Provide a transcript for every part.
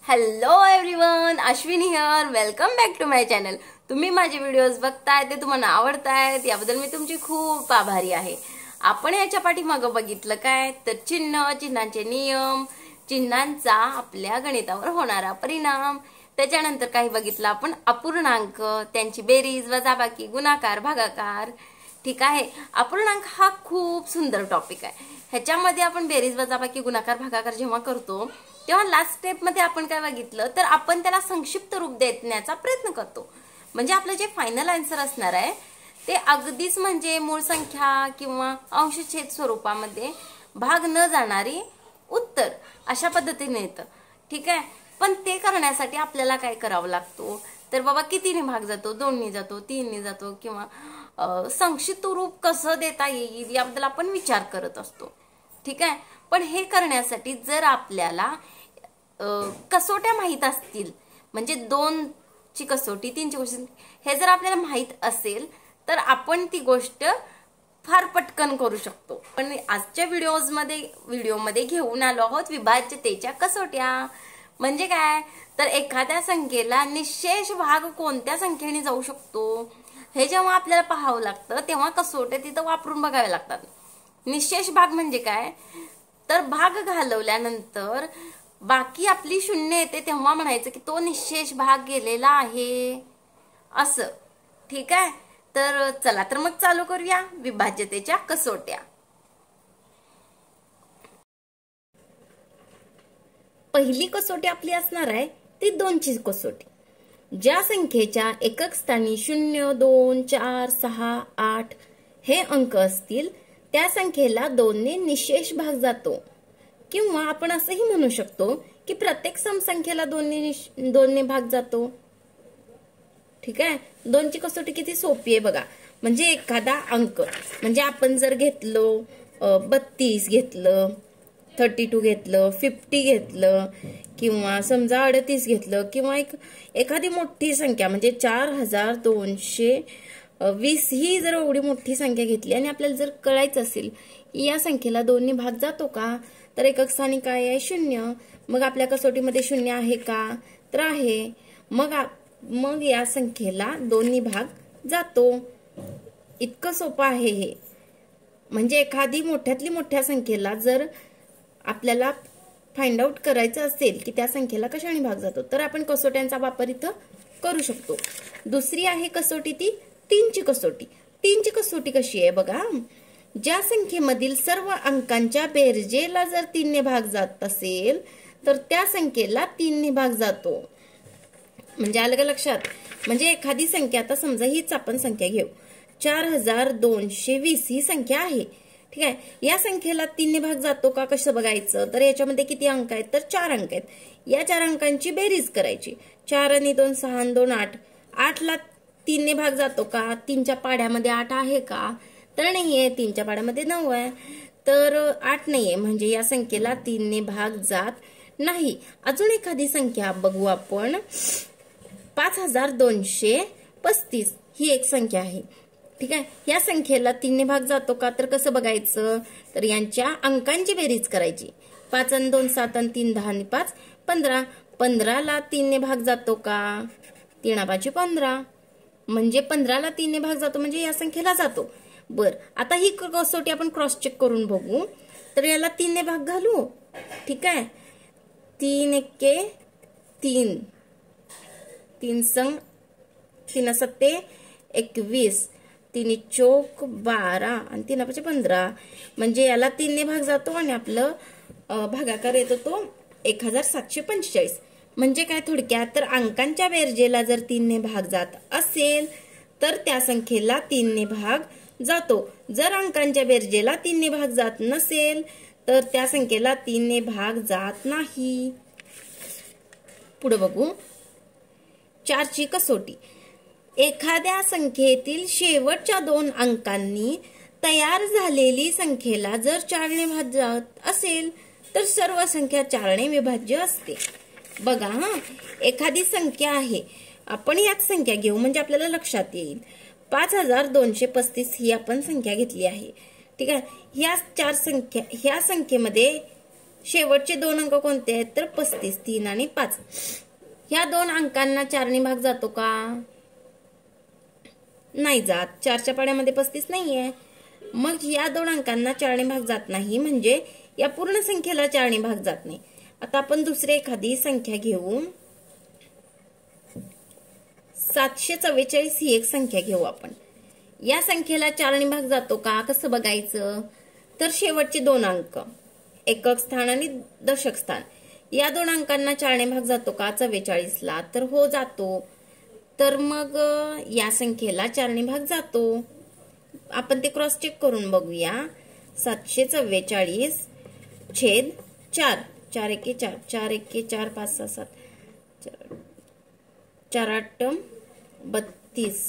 Hello everyone, Ashwini here. Welcome back to my channel. तुम्ही माझे videos बघताय ते तुम्हाला आवडतायत याबद्दल मी तुमची खूप आभारी आहे. आपण याच्या पाठीमागं बघितलं काय तर चिन्हांचे नियम, चिन्हांचा आपल्या गणितावर होणारा परिणाम. त्याच्यानंतर काही बघितलं आपण अपूर्णांक, त्यांची बेरीज, वजाबाकी, गुणाकार, भागाकार. ठीक आहे. अपूर्णांक हा खूप सुंदर टॉपिक आहे. ह्याच्यामध्ये आपण बेरीज, वजाबाकी, गुणाकार, भागाकार जेव्हा करतो तेव्हा लास्ट स्टेप मध्ये आपण काय बघितलं तर आपण त्याला संक्षिप्त रूप देण्याचा प्रयत्न करतो. म्हणजे आपलं जे फायनल आन्सर असणार आहे ते अगदीच म्हणजे मूळ संख्या किंवा अंशछेद स्वरूपामध्ये भाग न जाणारी उत्तर अशा पद्धतीने येतं. ठीक आहे. पण ते करण्यासाठी आपल्याला काय करावं लागतो तर बाबा कितीने भाग जातो, 2ने जातो, 3ने जातो किंवा संक्षिप्त रूप कसं देता येईल याबद्दल आपण विचार करत असतो. ठीक आहे. पण हे करण्यासाठी जर आपल्याला कसोट्या माहित असतील, म्हणजे 2ची कसोटी, 3ची कसोटी, हे जर आपल्याला माहित असेल तर आपण ती गोष्ट फार पटकन करू शकतो. पण आजच्या व्हिडिओमध्ये घेऊन आलो आहोत विभाज्यतेच्या कसोट्या. म्हणजे काय तर एखाद्या संख्येला निशेष भाग कोणत्या संख्येने जाऊ शकतो हे जेव्हा आपल्याला पाहावं लागतं तेव्हा कसोट्या तिथं वापरून बघाव्या लागतात. निशेष भाग म्हणजे काय तर भाग घालवल्यानंतर बाकी आपली शून्य येते तेव्हा म्हणायचं की तो निशेष भाग गेलेला आहे असं. ठीक आहे. तर चला तर मग चालू करूया विभाज्यतेच्या कसोट्या. पहिली कसोटी आपली असणार आहे ती 2ची कसोटी. ज्या संख्येच्या एकक स्थानी 0, 2, 4, 6, 8 हे अंक असतील त्या संख्येला 2ने निशेष भाग जातो. किंवा आपण असंही म्हणू शकतो की प्रत्येक समसंख्येला 2ने भाग जातो. ठीक आहे. 2ची कसोटी किती सोपी आहे बघा. म्हणजे एखादा अंक, म्हणजे आपण जर घेतलो 32 घेतलं, 32 घेतलं, 50 घेतलं किंवा समजा 38 घेतलं किंवा एखादी मोठी संख्या म्हणजे 4220 ही जर एवढी मोठी संख्या घेतली आणि आपल्याला जर कळायचं असेल या संख्येला 2ने भाग जातो का तर एकक स्थानी काय आहे 0. मग आपल्या कसोटीमध्ये 0 आहे का तर आहे. मग या संख्येला 2ने भाग जातो. इतकं सोपं आहे हे. म्हणजे एखादी मोठ्यातली मोठ्या संख्येला जर आपल्याला फाइंड आउट करायचं असेल की त्या संख्येला कशाने भाग जातो तर आपण कसोट्यांचा वापर इथं करू शकतो. दुसरी आहे कसोटी ती 3ची कसोटी. 3ची कसोटी कशी आहे बघा. ज्या संख्येमधील सर्व अंकांच्या बेरजेला जर 3ने भाग जात असेल तर त्या संख्येला 3ने भाग जातो. म्हणजे आलं का लक्षात. म्हणजे एखादी संख्या, आता समजा हीच आपण संख्या घेऊ, 4220 ही संख्या आहे. ठीक आहे. या संख्येला 3ने भाग जातो का कसं बघायचं तर याच्यामध्ये किती अंक आहेत तर 4 अंक आहेत. या 4 अंकांची बेरीज करायची. 4 आणि 2 6 आणि 2 8. 8ला 3ने भाग जातो का, 3च्या पाड्यामध्ये 8 आहे का तर नाहीये. 3च्या पाड्यामध्ये 9 आहे तर 8 नाहीये. म्हणजे या संख्येला 3ने भाग जात नाही. अजून एखादी संख्या बघू आपण. 5235 ही एक संख्या आहे. ठीक आहे. या संख्येला 3ने भाग जातो का तर कसं बघायचं तर यांच्या अंकांची बेरीज करायची. 5 आणि 2 7 आणि 3 10 आणि 5 15. 15ला 3ने भाग जातो का, 3 5 15. म्हणजे 15ला 3ने भाग जातो म्हणजे या संख्येला जातो. बर, आता ही कसोटी आपण क्रॉस चेक करून बघू. तर याला 3ने भाग घालू. ठीक आहे. 3 एके 3, 3 संग 3 सत्ते 21, 3 चौक 12 आणि 3 5 15. म्हणजे याला 3ने भाग जातो आणि आपलं भागाकार येतो तो 1745. म्हणजे काय थोडक्यात तर अंकांच्या बेरजेला जर 3ने भाग जात असेल तर त्या संख्येला 3ने भाग जातो. जर अंकांच्या बेरजेला 3ने भाग जात नसेल तर त्या संख्येला 3ने भाग जात नाही. पुढे बघू. 4ची कसोटी. एखाद्या संख्येतील शेवटच्या 2 अंकांनी तयार झालेली संख्येला जर 4ने भाग जात असेल तर सर्व संख्या 4ने विभाज्य असते. बघा एखादी संख्या आहे, आपण याच संख्या घेऊ म्हणजे आपल्याला लक्षात येईल. 5235 ही आपण संख्या घेतली आहे. ठीक आहे. ह्या संख्येमध्ये शेवटचे दोन अंक कोणते आहेत तर 35, 3 आणि 5. ह्या दोन अंकांना 4 ने भाग जातो का? नाही जात. 4च्या पाड्यामध्ये 35 नाहीये. मग या दोन अंकांना 4 ने भाग जात नाही, म्हणजे या पूर्ण संख्येला 4 ने भाग जात नाही. आता आपण दुसरी एखादी संख्या घेऊ. 744 ही एक संख्या घेऊ आपण. या संख्येला 4 ने भाग जातो का? कसं बघायचं तर शेवटचे दोन अंक, एकक स्थान आणि दशक स्थान, या दोन अंकांना 4 ने भाग जातो का 44 ला? तर हो, जातो. तर मग या संख्येला 4 ने भाग जातो. आपण ते क्रॉस चेक करून बघूया. 744 छेद 4, 4 एके 4, 4 एके 4, 5 6 7, 4 8 32,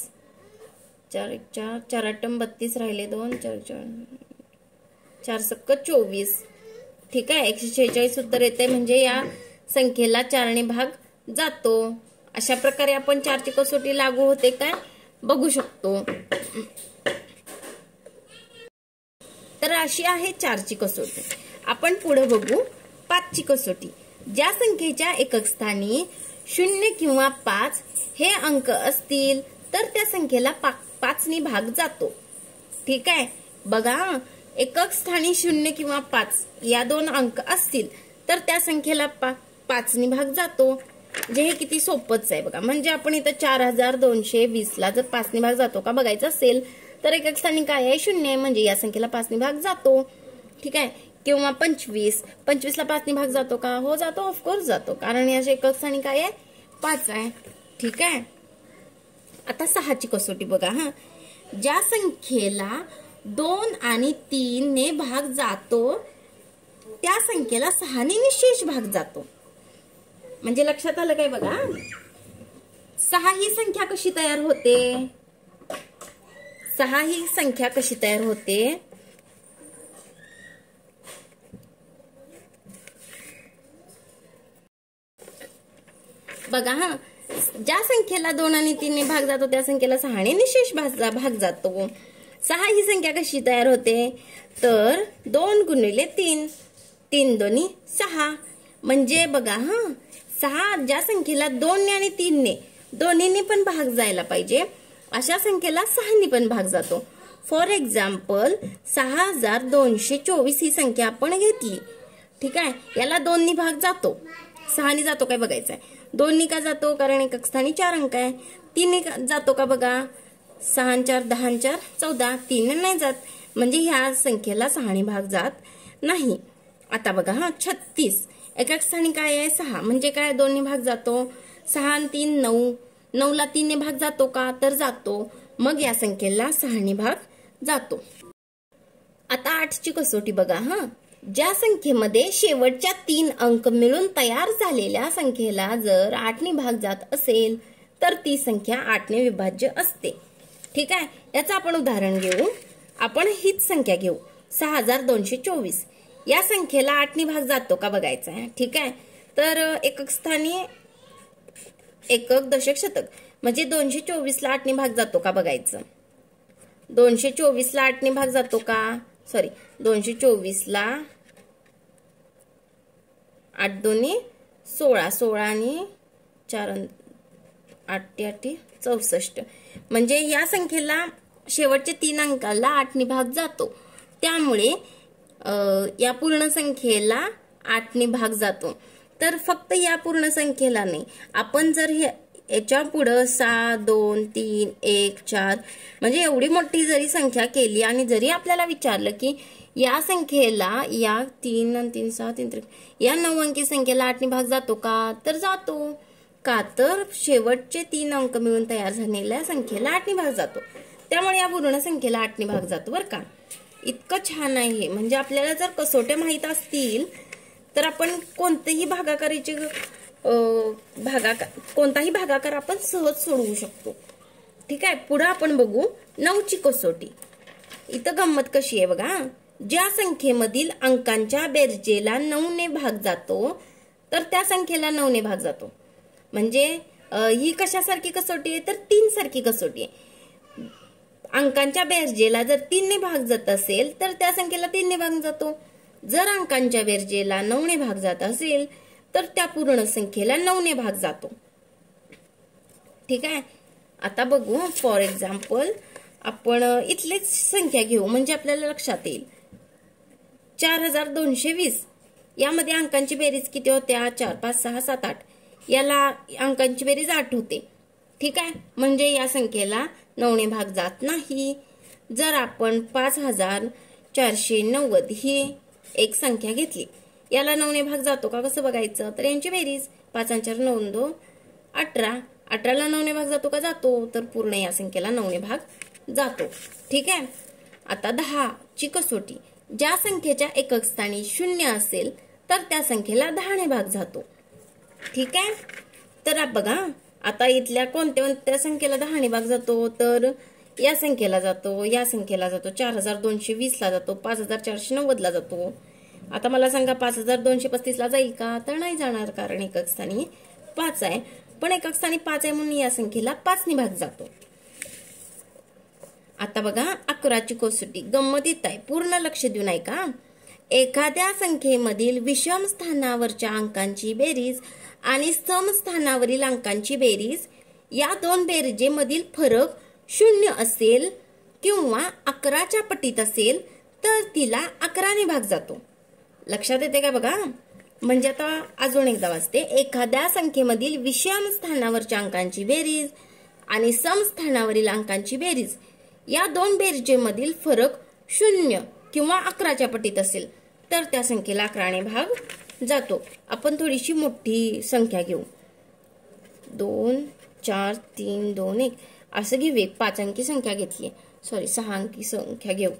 4 1 4, 4 8 32 राहिले 2, 4 4 सक्क 24. ठीक आहे, 146 उत्तर येते, म्हणजे या संख्येला 4 ने भाग जातो. अशा प्रकारे आपण 4ची कसोटी लागू होते काय बघू शकतो. तर अशी आहे 4ची कसोटी. आपण पुढे बघू 5ची कसोटी. ज्या संख्येच्या एकक स्थानी 0 किंवा 5 हे अंक असतील तर त्या संख्येला 5 ने भाग जातो. ठीक आहे, बघा, एकक स्थानी 0 किंवा 5 या दोन अंक असतील तर त्या संख्येला 5 ने भाग जातो. जे हे किती सोपंच आहे बघा. म्हणजे आपण इथं 4220 ला जर 5 ने भाग जातो का बघायचं असेल तर एकक स्थानी काय आहे 0 आहे, म्हणजे या संख्येला 5 ने भाग जातो. ठीक आहे, किंवा 25 ला 5 ने भाग जातो का? हो, जातो, ऑफकोर्स जातो, कारण याच्या एकक स्थानी काय आहे 5 आहे. ठीक आहे, आता 6ची कसोटी बघा. ज्या संख्येला 2 आणि 3 ने भाग जातो त्या संख्येला 6 ने निशेष भाग जातो. म्हणजे लक्षात आलं काय बघा. 6 ही संख्या कशी तयार होते? 6 ही संख्या कशी तयार होते? बघा, ज्या संख्येला 2 आणि 3 ने भाग जातो त्या संख्येला 6 ने निशेष भाग जातो. 6 ही संख्या कशी तयार होते तर 2 गुणिले 3, 3 दोन्ही 6. म्हणजे बघा 6 ज्या संख्येला 2 ने आणि 3 ने दोन्हीने पण भाग जायला पाहिजे अशा संख्येला 6 ने पण भाग जातो. फॉर एक्झाम्पल 6224 ही संख्या आपण घेतली. ठीक आहे, याला 2 ने भाग जातो, 6 ने जातो काय बघायचं आहे. 2 ने का जातो? कारण एकक स्थानी 4 अंक आहे. 3 ने जातो का बघा. 6 4 10 4 14, 3 ने नाही जात, म्हणजे ह्या संख्येला 6 ने भाग जात नाही. आता बघा 36 एकक स्थानी काय आहे 6, म्हणजे काय 2 ने भाग जातो. 6 आणि 3 9, 9 ला 3 ने भाग जातो का? तर जातो, मग या संख्येला 6 ने भाग जातो. आता 8ची कसोटी बघा. ज्या संख्येमध्ये शेवटच्या 3 अंक मिळून तयार झालेल्या संख्येला जर 8 ने भाग जात असेल तर ती संख्या 8 ने विभाज्य असते. ठीक आहे, याचं आपण उदाहरण घेऊ. आपण हीच संख्या घेऊ 6224. या संख्येला 8 ने भाग जातो का बघायचा आहे. ठीक आहे, तर एकक स्थानी एकक दशक शतक, म्हणजे 224 ला 8 ने भाग जातो का बघायचं. 224 ला 8 ने भाग जातो का? सॉरी, 224 ला 8 दोन्ही 16, 16 आणि 4 8 8 64, म्हणजे या संख्येला शेवटच्या 3 अंकाला 8 ने भाग जातो. त्यामुळे या पूर्ण संख्येला 8 ने भाग जातो. तर फक्त या पूर्ण संख्येला नाही, आपण जर याच्या पुढे 6 2 3 1 4 म्हणजे एवढी मोठी जरी संख्या केली आणि जरी आपल्याला विचारलं की या संख्येला या 3 आणि 3 6 3 या 9 अंकी संख्येला 8 ने भाग जातो का? तर जातो. का तर शेवटचे 3 अंक मिळून तयार झालेल्या संख्येला 8 ने भाग जातो. त्यामुळे या पूर्ण संख्येला 8 ने भाग जातो बरं का. इतकं छान आहे. म्हणजे आपल्याला जर कसोट्या माहित असतील तर आपण कोणतेही कोणताही भागाकार आपण सहज सोडवू शकतो. ठीक आहे, पुढे आपण बघू 9ची कसोटी. इथं गंमत कशी आहे बघा. ज्या संख्येमधील अंकांच्या बेरजेला 9 ने भाग जातो तर त्या संख्येला 9 ने भाग जातो. म्हणजे ही कशासारखी कसोटी आहे तर 3 सारखी कसोटी आहे. अंकांच्या बेरजेला जर 3 ने भाग जात असेल तर त्या संख्येला 3 ने भाग जातो. जर अंकांच्या बेरजेला 9 ने भाग जात असेल तर त्या पूर्ण संख्येला 9 ने भाग जातो. ठीक आहे. आता बघू फॉर एक्झाम्पल आपण इथलेच संख्या घेऊ म्हणजे आपल्याला लक्षात येईल. 4220 यामध्ये अंकांची बेरीज किती होत्या? 4 5 6 7 8. याला अंकांची बेरीज 8 होते. ठीक आहे. म्हणजे या संख्येला 9 ने भाग जात नाही. जर आपण 5490 ही एक संख्या घेतली, याला 9 ने भाग जातो का कसं बघायचं? तर यांची बेरीज 5 4 9 2 18. 18ला 9 ने भाग जातो का? जातो. तर पूर्ण या संख्येला 9 ने भाग जातो. ठीक आहे. आता 10 ची कसोटी. ज्या संख्येच्या एकक स्थानी 0 असेल तर त्या संख्येला 10 ने भाग जातो. ठीक आहे. तर बघा आता इथल्या कोणत्या संख्येला 10 ने भाग जातो? तर या संख्येला जातो, या संख्येला जातो, 4220 ला जातो, 5490 ला जातो. आता मला सांगा 5235 ला जाईल का? तर नाही जाणार, कारण एकक स्थानी 5 आहे. पण एकक स्थानी 5 आहे म्हणून या संख्येला 5 ने भाग जातो. आता बघा 11 ची कसोटी. गंमतीत आहे, पूर्ण लक्ष देऊन ऐका. एखाद्या संख्येमधील विषम स्थानावरच्या अंकांची बेरीज आणि समस्थानावरील अंकांची बेरीज या दोन बेरजेमधील फरक 0 असेल किंवा 11च्या पटीत असेल तर तिला 11 ने भाग जातो. लक्षात येते का? बघा म्हणजे आता अजून एकदा वाचते. एखाद्या संख्येमधील विषम स्थानावरच्या अंकांची बेरीज आणि समस्थानावरील अंकांची बेरीज या दोन बेरजेमधील फरक 0 किंवा 11च्या पटीत असेल तर त्या संख्येला 11 ने भाग जातो. आपण थोडीशी मोठी संख्या घेऊ. 2 4 3 2 1 असं घेऊ. 5 अंकी संख्या घेतली, सॉरी 6 अंकी संख्या घेऊ.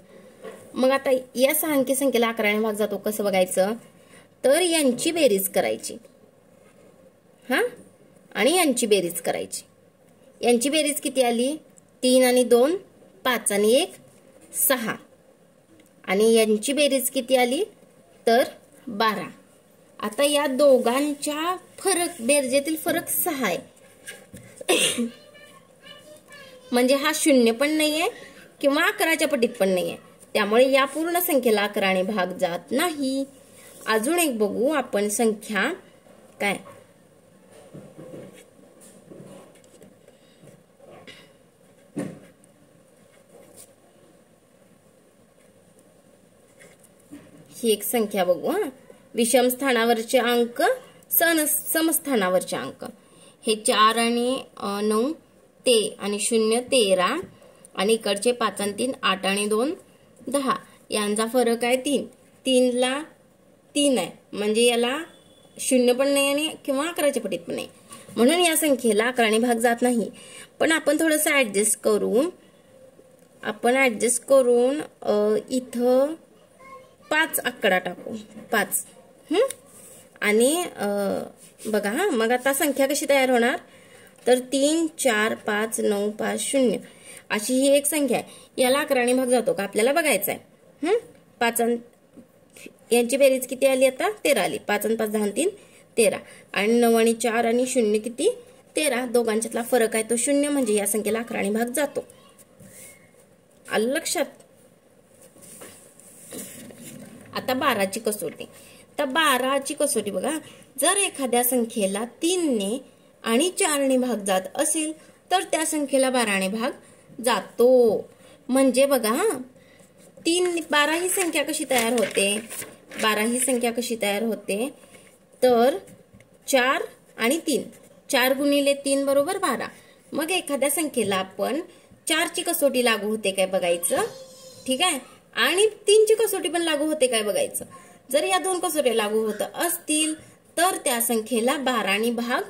मग आता या 6 अंकी संख्येला 11 ने भाग जातो कसं बघायचं? तर यांची बेरीज करायची आणि यांची बेरीज करायची. यांची बेरीज किती आली? 3 आणि 2 5 आणि 1 6. आणि यांची बेरीज किती आली? तर 12. आता या दोघांच्या फरक बेरजेतील फरक 6 आहे. म्हणजे हा 0 पण नाहीये किंवा 11च्या पटीत पण नाहीये. त्यामुळे या पूर्ण संख्येला 11 ने भाग जात नाही. अजून एक बघू आपण संख्या काय. ही एक संख्या बघू. विषम स्थानावरचे अंक, समस्थानावरचे अंक. हे 4 आणि 9 ते आणि 0 13 आणि इकडचे 5 आणि 3 8 आणि 2 10. यांचा फरक आहे 3. 3 ला 3 आहे म्हणजे याला 0 पण नाही आणि किंवा 11च्या पटीत पण नाही. म्हणून या संख्येला 11 ने भाग जात नाही. पण आपण थोडंसं ऍडजस्ट करू. आपण ऍडजस्ट करून इथं 5 आकडा टाकू. 5 आणि बघा मग आता संख्या कशी तयार होणार? तर 3 4 5 9 5 0 अशी ही एक संख्या आहे. याला 11 ने भाग जातो का आपल्याला बघायचं आहे. 5 यांची बेरीज किती आली? आता 13 आली. 5 आणि 5 10 आणि 3 13 आणि 9 आणि 4 आणि 0 किती? 13. दोघांच्यातला फरक आहे तो 0 म्हणजे या संख्येला 11 ने भाग जातो. आलं लक्षात? आता 12 ची कसोटी. तर 12 ची कसोटी बघा. जर एखाद्या संख्येला 3 ने आणि 4 ने भाग जात असेल तर त्या संख्येला 12 ने भाग जातो. म्हणजे बघा 12 ही संख्या कशी तयार होते? 12 ही संख्या कशी तयार होते? तर 4 आणि 3. 4 गुणिले 3 बरोबर 12. मग एखाद्या संख्येला आपण 4 ची कसोटी लागू होते काय बघायचं. ठीक आहे. आणि 3 ची कसोटी पण लागू होते काय बघायचं. जर या दोन कसोट्या लागू होत असतील तर त्या संख्येला 12 ने भाग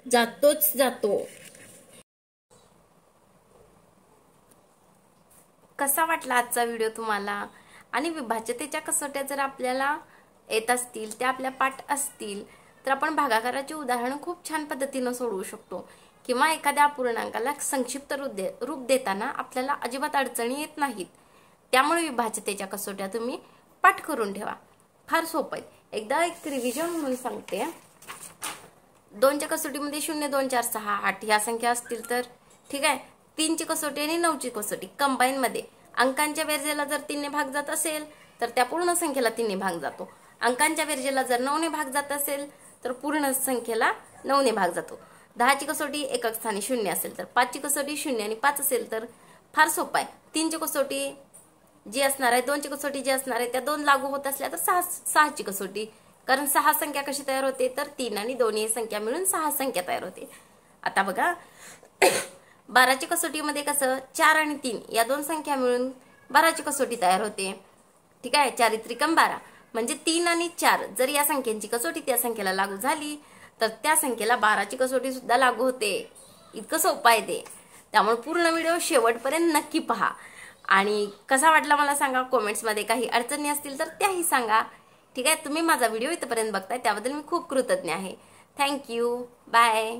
जातोच जातो. कसा वाटला आजचा व्हिडिओ तुम्हाला? आणि विभाज्यतेच्या कसोट्या जर आपल्याला येत असतील, त्या आपल्या पाठ असतील तर आपण भागाकाराची उदाहरणं खूप छान पद्धतीने सोडवू शकतो. किंवा एखाद्या अपूर्णांकाला संक्षिप्त रूप देताना आपल्याला अजिबात अडचणी येत नाहीत. त्यामुळे विभाज्यतेच्या कसोट्या तुम्ही पाठ करून ठेवा. फार सोपं आहे. एकदा एक रिव्हिजन म्हणून सांगते. 2 च्या कसोटीमध्ये 0 2 4 6 8 या संख्या असतील तर ठीक आहे. 3 ची कसोटी आणि 9 ची कसोटी कंबाईन मध्ये अंकांच्या बेरजेला जर 3 ने भाग जात असेल तर त्या पूर्ण संख्येला 3ने भाग जातो. अंकांच्या बेरजेला जर 9ने भाग जात असेल तर पूर्ण संख्येला 9ने भाग जातो. 10ची कसोटी एकक स्थानी 0 असेल तर 5ची कसोटी 0 आणि 5 असेल तर फार सोपं आहे. 3ची कसोटी जी असणार आहे, 2ची कसोटी जी असणार आहे त्या 2 लागू होत असल्या तर 6ची कसोटी, कारण 6 संख्या कशी तयार होते तर 3 आणि 2 ही संख्या मिळून 6 संख्या तयार होते. आता बघा 12ची कसोटीमध्ये कसं 4 आणि 3 या 2 संख्या मिळून 12ची कसोटी तयार होते. ठीक आहे, 4 त्रिकम 12 म्हणजे 3 आणि 4 जर या संख्यांची कसोटी त्या संख्येला लागू झाली तर त्या संख्येला 12ची कसोटी सुद्धा लागू होते. इतकं सोपं आहे ते. त्यामुळे पूर्ण व्हिडिओ शेवटपर्यंत नक्की पहा. आणि कसा वाटला मला सांगा. कमेंट्समध्ये काही अडचणी असतील तर त्याही सांगा. ठीक आहे, तुम्ही माझा व्हिडिओ इथपर्यंत बघताय त्याबद्दल मी खूप कृतज्ञ आहे. थँक्यू. बाय.